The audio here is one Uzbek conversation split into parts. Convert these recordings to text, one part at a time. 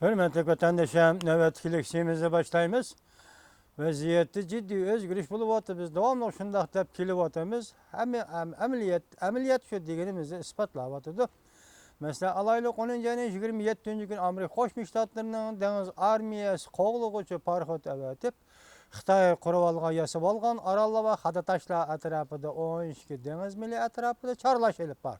Hürmetli vatandaşım, nöbetçilikçimize başlayımız. Vaziyette ciddi özgürlük bulup biz devamlı şundak dep kelivatımız. Ameliyat şu degenimizi ispatlavatıdı. Mesela alaylık 10. ayının 27. gün Amerika Koşmuş Ştatlarının deniz armiyası qoğluğucu parxot evetip Xitay qurup algan yasap algan Aralla ve Xadataşla atrapıda 12 deniz mili atrapıda çarlaş elip var.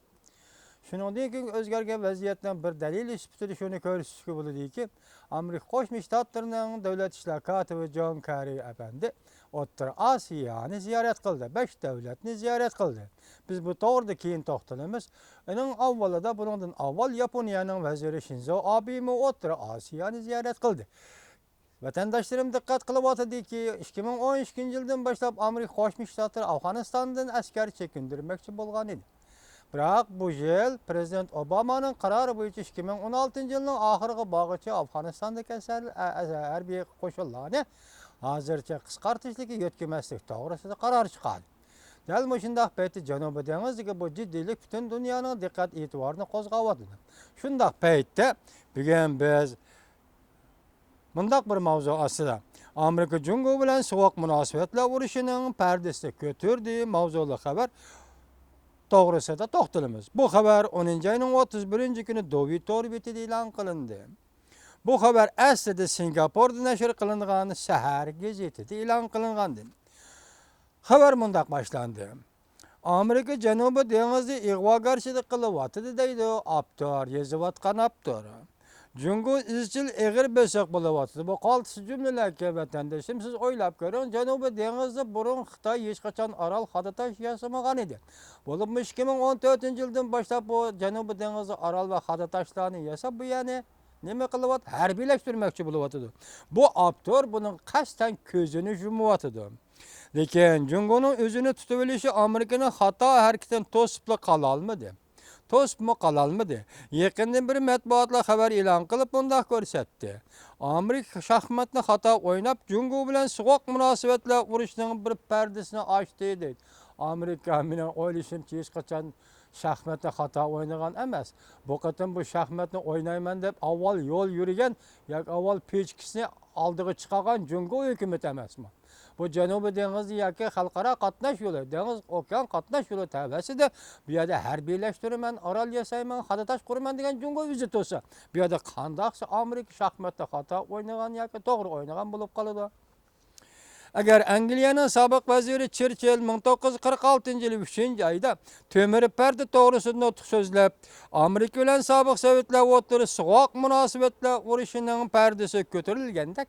Shuningdek o'zgargan vaziyatdan bir dalil sifatida shuni ko'rsatishga bo'ladiki, Amerika Qo'shma Shtatlarining davlat ishlar kotibi John Kerry apandi O'rta Osiyoni ziyorat qildi. 5 davlatni ziyorat qildi. Biz bu to'g'rida keyin to'xtalamiz. Uning avvalida bundan avval Yaponiyaning vaziri Shinzo Abe O'rta Osiyoni ziyorat qildi. Vatandaşlarım dikkat kılıbatadiki 2012 yıldan başlap Amerika Qo'shma Shtatlari Afg'onistondan askar chekindirmoqchi bo'lgan edi. Biroq bu yil Prezident Obama'nın qarori bo'yicha 2016 yilning oxirgi bog'icha Afg'onistondagi harbiy qo'shinlarni hozircha qisqartirishga yo'tkamaslik to'g'risida qaror chiqadi. Dal shundaq payti Janubiy dengizdagi bu jiddiylik butun dunyoning diqqat e'tiborini qo'zg'ayapti. Shundaq paytda bugun biz mundaq bir mavzu ostida Amerika Jungo bilan sovuq munosabatlar urushining pardasini ko'tardi mavzuli xabar to'g'risida to'xtalamiz. Bu xabar 10 ayning 31 kuni David orbitida e'lon qilindi. Bu xabar aslida Singapurda nashr qilingan Shahar gazetida e'lon qilingan. Xabar mundaq boshlandi. Amerika Janubiy dengizda ig'vogarchilik qilyapti deydi Aptor, yozayotgan Aptor. Jungo izchil eg'ir besiq bo'lyapti. Bu qoltisi jumlalarga vatandoshim siz o'ylab ko'ring. Janubiy dengizda burun Xitoy hech qachon orol Xadatash yasamagan edi. Bo'lib 2014-yildan boshlab bu Janubiy dengizda orol va Xadatashlarni yasab bu ya'ni nima qilyapti? Harbiylashtirmoqchi bo'lyapti. Bu Aptor buning qasddan ko'zini yumyapti. Lekin Jungoning o'zini tutib olishi Amerikaning xato harakatini to'sib qola olmadi. To'sibmi qololmadi. Yaqindan bir matbuotlar xabar e'lon qilib bunday ko'rsatdi. Amerika shaxmatni xato o'ynab Jungo bilan sovuq munosabatlar urishning bir pardasini ochdi deydi. Amerika meni o'ylashimcha hech qachon shaxmatni xato o'ynagan emas. Bu qatim bu shaxmatni o'ynayman deb avval yo'l yurgan, yoki avval pechkisini oldiga chiqargan Jungo hukumat emasmi? Bu Janubiy dengizi yoki xalqaro qatnash yo'li, dengiz okean qatnash yo'li tavasida bu yerda harbiylashtirman, orol yasayman, Xadatash quraman degan Jungo o'zi to'sa. Bu yerda qandaqsa Amerika shaxmatda xato o'ynagan yoki to'g'ri o'ynagan bo'lib qoladi. Agar Angliyaning sobiq vaziri Churchill 1946-yil 3-oyda temir parda to'g'risida nutq so'zlab, Amerika bilan sobiq Sovetlar o'rtasida sovuq munosabatlar urushining pardasi ko'tarilganda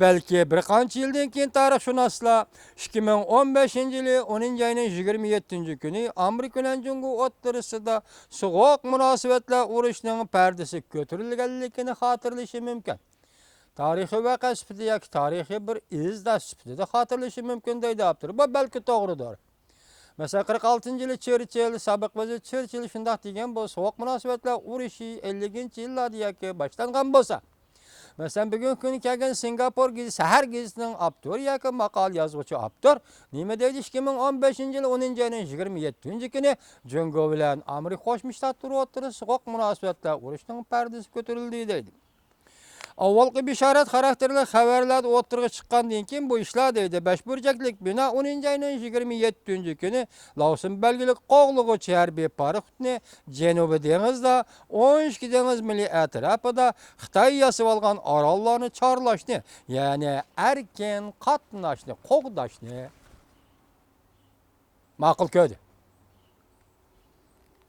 belki bir qancha yildan keyin tarixshunoslar 2015-yili 10 ayning 27 kuni Amerika bilan Jungo o'rtasida sovuq munosabatlar urushining pardasi ko'tarilganligini xotirlashi mumkin. Tarixiy voqea sifatida yoki tarixiy bir izlash sifatida xotirlashi mumkin deydi Aptor. Bu balki to'g'ridir. Mesela 46-yili Churchill, sobiq vazir Churchill shunday degan bu sovuq munosabatlar urushi 50-yillarda yoki boshlangan bo'lsa, mesela bugün kuni kelgan Singapur Shahar gazetining Aptor yoki maqol yozuvchi Aptor nima deydi? 2015-yil 10 ayning 27 kuni Jungo bilan Amerika Qo'shma Shtatlari o'rtasida sovuq munosabatlar urushining pardasi ko'tarildi deydi. Avvalgi bishorat xarakterli xabarlar o'tirg'i chiqqandan keyin bu ishlar deydi. Beshburjaklik bino 10 ayning 27 kuni Laosin belgilik qo'g'lig'uchi harbiy paraxodni Janubiy dengizda 12 dengiz mili atrofida Xitoy yasab olgan orollarni chorlashni, ya'ni erkin qatnashni, qo'g'dashni ma'qul ko'rdi.